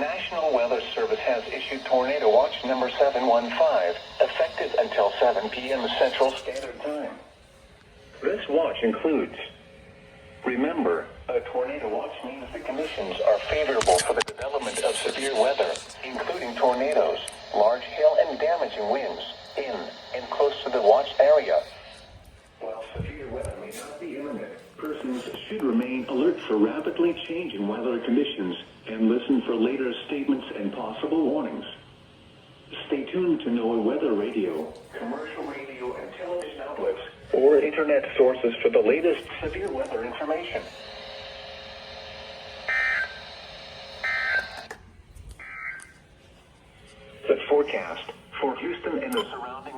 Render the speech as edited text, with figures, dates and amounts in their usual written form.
National Weather Service has issued Tornado Watch number 715, effective until 7 p.m. Central Standard Time. This watch includes: remember, a tornado watch means the conditions are favorable for the development of severe weather, including tornadoes, large hail and damaging winds, in and close to the watch area. While severe weather may not be imminent, persons should remain alert for rapidly changing weather conditions and listen for later statements and possible warnings. Stay tuned to NOAA Weather Radio, commercial radio and television outlets, or internet sources for the latest severe weather information. The forecast for Houston and the surrounding